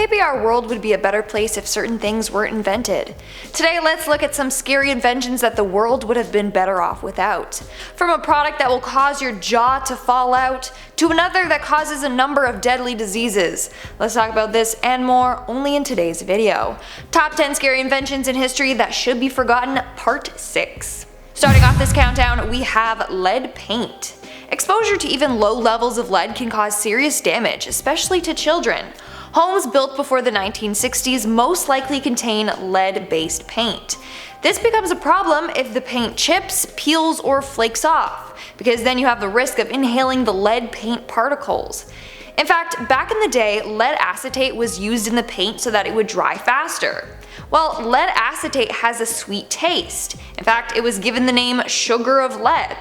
maybe our world would be a better place if certain things weren't invented. Today, let's look at some scary inventions that the world would have been better off without. From a product that will cause your jaw to fall out, to another that causes a number of deadly diseases. Let's talk about this and more only in today's video. Top 10 scary inventions in history that should be forgotten, Part 6. Starting off this countdown, we have lead paint. Exposure to even low levels of lead can cause serious damage, especially to children. Homes built before the 1960s most likely contain lead-based paint. This becomes a problem if the paint chips, peels, or flakes off, because then you have the risk of inhaling the lead paint particles. In fact, back in the day, lead acetate was used in the paint so that it would dry faster. Well, lead acetate has a sweet taste. In fact, it was given the name sugar of lead.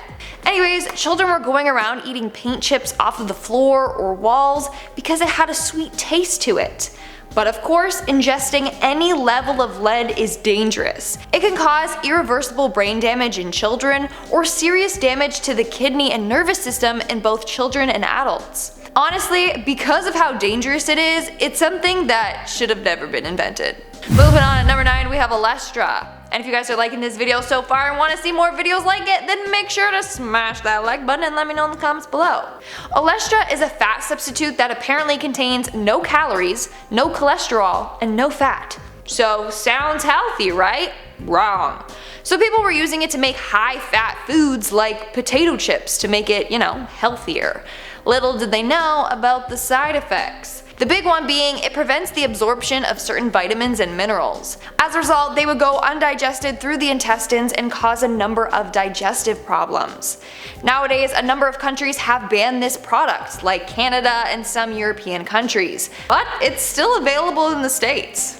Anyways, children were going around eating paint chips off of the floor or walls because it had a sweet taste to it. But of course, ingesting any level of lead is dangerous. It can cause irreversible brain damage in children or serious damage to the kidney and nervous system in both children and adults. Honestly, because of how dangerous it is, it's something that should have never been invented. Moving on, at number 9 we have Olestra. And if you guys are liking this video so far and want to see more videos like it, then make sure to smash that like button and let me know in the comments below. Olestra is a fat substitute that apparently contains no calories, no cholesterol, and no fat. So sounds healthy, right? Wrong. So people were using it to make high-fat foods like potato chips to make it, healthier. Little did they know about the side effects. The big one being it prevents the absorption of certain vitamins and minerals. As a result, they would go undigested through the intestines and cause a number of digestive problems. Nowadays, a number of countries have banned this product, like Canada and some European countries, but it's still available in the States.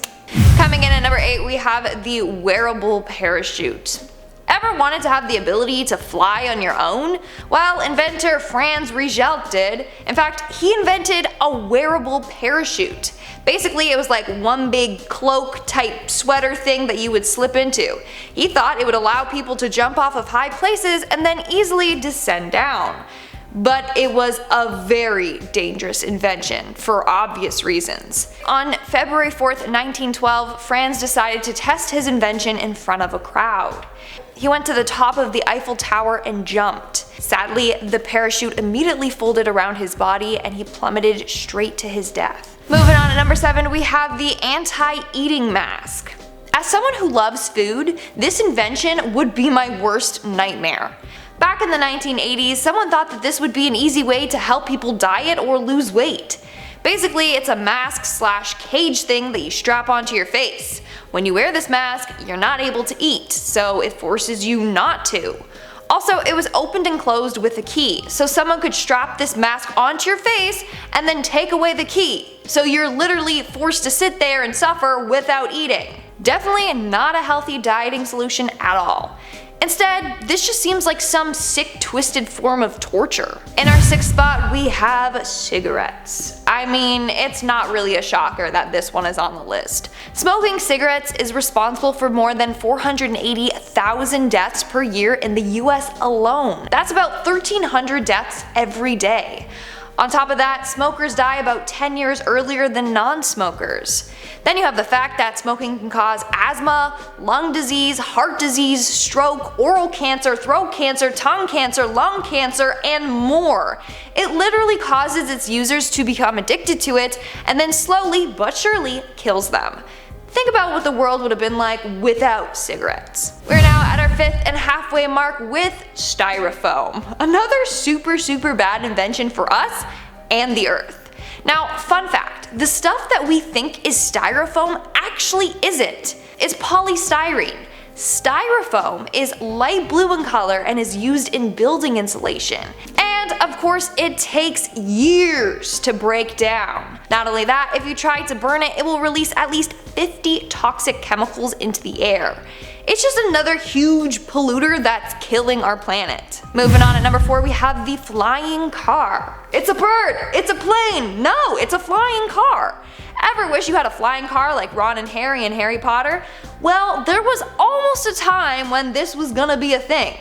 Coming in at number 8 we have the Wearable Parachute. Ever wanted to have the ability to fly on your own? Well, inventor Franz Rigelt did. In fact, he invented a wearable parachute. Basically, it was like one big cloak type sweater thing that you would slip into. He thought it would allow people to jump off of high places and then easily descend down. But it was a very dangerous invention for obvious reasons. On February 4th, 1912, Franz decided to test his invention in front of a crowd. He went to the top of the Eiffel Tower and jumped. Sadly, the parachute immediately folded around his body and he plummeted straight to his death. Moving on, at number 7 we have the anti-eating mask. As someone who loves food, this invention would be my worst nightmare. Back in the 1980s, someone thought that this would be an easy way to help people diet or lose weight. Basically, it's a mask/cage thing that you strap onto your face. When you wear this mask, you're not able to eat, so it forces you not to. Also, it was opened and closed with a key, so someone could strap this mask onto your face and then take away the key. So you're literally forced to sit there and suffer without eating. Definitely not a healthy dieting solution at all. Instead, this just seems like some sick, twisted form of torture. In our 6th spot, we have cigarettes. I mean, it's not really a shocker that this one is on the list. Smoking cigarettes is responsible for more than 480,000 deaths per year in the US alone. That's about 1,300 deaths every day. On top of that, smokers die about 10 years earlier than non-smokers. Then you have the fact that smoking can cause asthma, lung disease, heart disease, stroke, oral cancer, throat cancer, tongue cancer, lung cancer, and more. It literally causes its users to become addicted to it and then slowly but surely kills them. Think about what the world would have been like without cigarettes. We're now at our 5th and halfway mark with Styrofoam. Another super bad invention for us and the earth. Now, fun fact, the stuff that we think is styrofoam actually isn't. It's polystyrene. Styrofoam is light blue in color and is used in building insulation. And of course, it takes years to break down. Not only that, if you try to burn it, it will release at least 50 toxic chemicals into the air. It's just another huge polluter that's killing our planet. Moving on, at number 4 we have the flying car. It's a bird! It's a plane! No, it's a flying car! Ever wish you had a flying car like Ron and Harry in Harry Potter? Well, there was almost a time when this was gonna be a thing.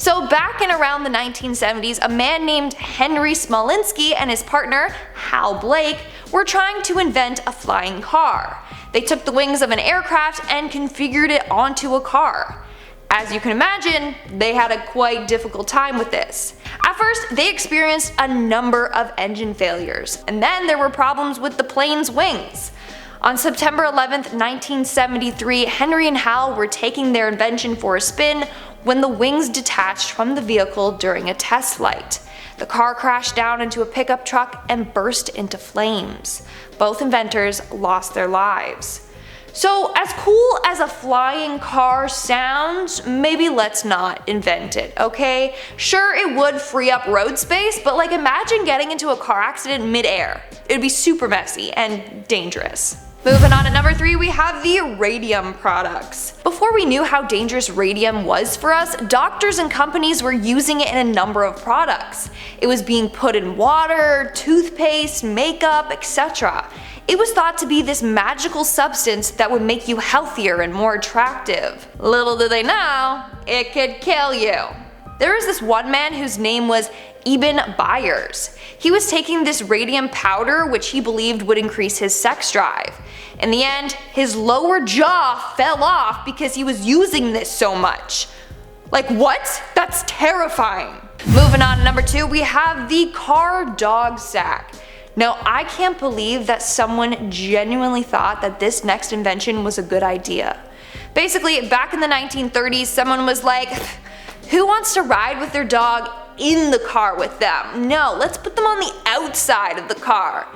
So back in around the 1970s, a man named Henry Smolinski and his partner, Hal Blake, were trying to invent a flying car. They took the wings of an aircraft and configured it onto a car. As you can imagine, they had a quite difficult time with this. At first, they experienced a number of engine failures, and then there were problems with the plane's wings. On September 11, 1973, Henry and Hal were taking their invention for a spin when the wings detached from the vehicle during a test flight. The car crashed down into a pickup truck and burst into flames. Both inventors lost their lives. So as cool as a flying car sounds, maybe let's not invent it, okay? Sure, it would free up road space, but like imagine getting into a car accident mid-air. It'd be super messy and dangerous. Moving on to number 3, we have the Radium Products. Before we knew how dangerous radium was for us, doctors and companies were using it in a number of products. It was being put in water, toothpaste, makeup, etc. It was thought to be this magical substance that would make you healthier and more attractive. Little did they know, it could kill you. There was this one man whose name was Eben Byers. He was taking this radium powder which he believed would increase his sex drive. In the end, his lower jaw fell off because he was using this so much. Like what? That's terrifying. Moving on to number 2, we have the car dog sack. Now I can't believe that someone genuinely thought that this next invention was a good idea. Basically, back in the 1930s, someone was like, who wants to ride with their dog in the car with them? No, let's put them on the outside of the car.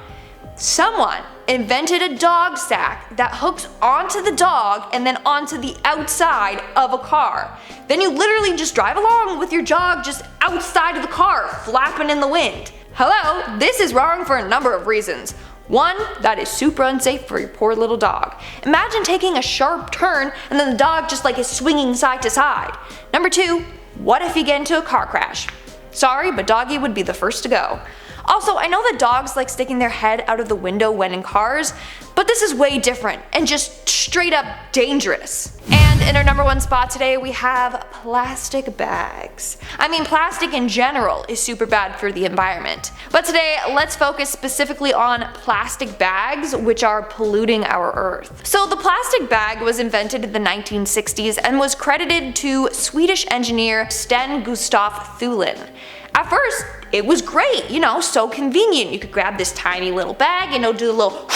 Someone invented a dog sack that hooks onto the dog and then onto the outside of a car. Then you literally just drive along with your dog just outside of the car, flapping in the wind. Hello, this is wrong for a number of reasons. One, that is super unsafe for your poor little dog. Imagine taking a sharp turn and then the dog just like is swinging side to side. Number 2, what if you get into a car crash? Sorry, but doggy would be the first to go. Also, I know that dogs like sticking their head out of the window when in cars, but this is way different and just straight up dangerous. And in our number 1 spot today, we have plastic bags. I mean, plastic in general is super bad for the environment. But today, let's focus specifically on plastic bags, which are polluting our earth. So the plastic bag was invented in the 1960s and was credited to Swedish engineer Sten Gustaf Thulin. At first, it was great, you know, so convenient. You could grab this tiny little bag, you know, do a little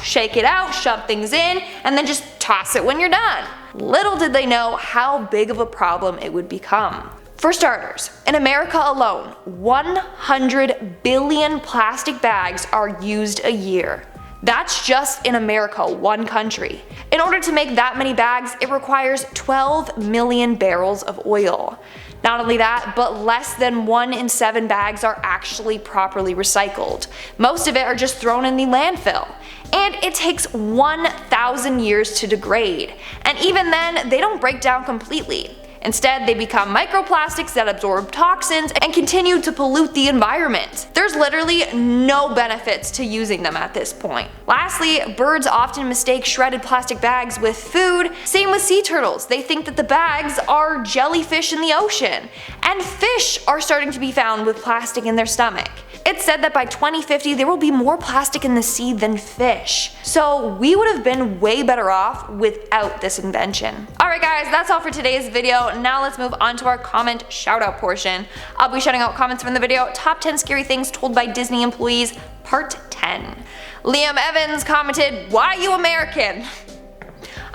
shake it out, shove things in, and then just toss it when you're done. Little did they know how big of a problem it would become. For starters, in America alone, 100 billion plastic bags are used a year. That's just in America, one country. In order to make that many bags, it requires 12 million barrels of oil. Not only that, but less than 1 in 7 bags are actually properly recycled. Most of it are just thrown in the landfill. And it takes 1,000 years to degrade. And even then, they don't break down completely. Instead, they become microplastics that absorb toxins and continue to pollute the environment. There's literally no benefits to using them at this point. Lastly, birds often mistake shredded plastic bags with food. Same with sea turtles. They think that the bags are jellyfish in the ocean. And fish are starting to be found with plastic in their stomach. It's said that by 2050 there will be more plastic in the sea than fish. So we would have been way better off without this invention. Alright guys, that's all for today's video. Now let's move on to our comment shout out portion. I'll be shouting out comments from the video Top 10 Scary Things Told by Disney Employees Part 10. Liam Evans commented, "Why you American?"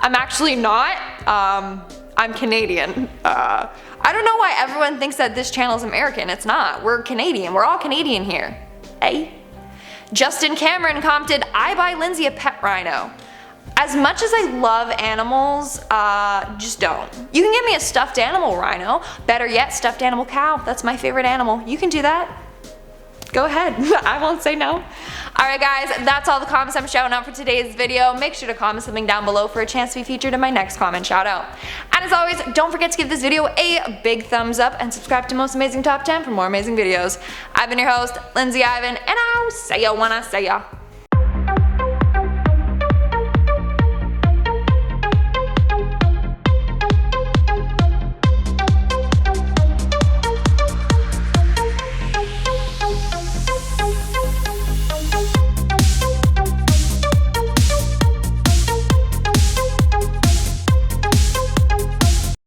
I'm actually not. I'm Canadian. I don't know why everyone thinks that this channel is American. It's not. We're Canadian. We're all Canadian here. Eh? Justin Cameron commented, "I buy Lindsay a pet rhino." As much as I love animals, just don't. You can get me a stuffed animal rhino. Better yet, stuffed animal cow. That's my favorite animal. You can do that. Go ahead. I won't say no. Alright guys, that's all the comments I'm shouting out for today's video. Make sure to comment something down below for a chance to be featured in my next comment shout out. And as always, don't forget to give this video a big thumbs up and subscribe to Most Amazing Top 10 for more amazing videos. I've been your host, Lindsay Ivan, and I'll see ya when I see ya.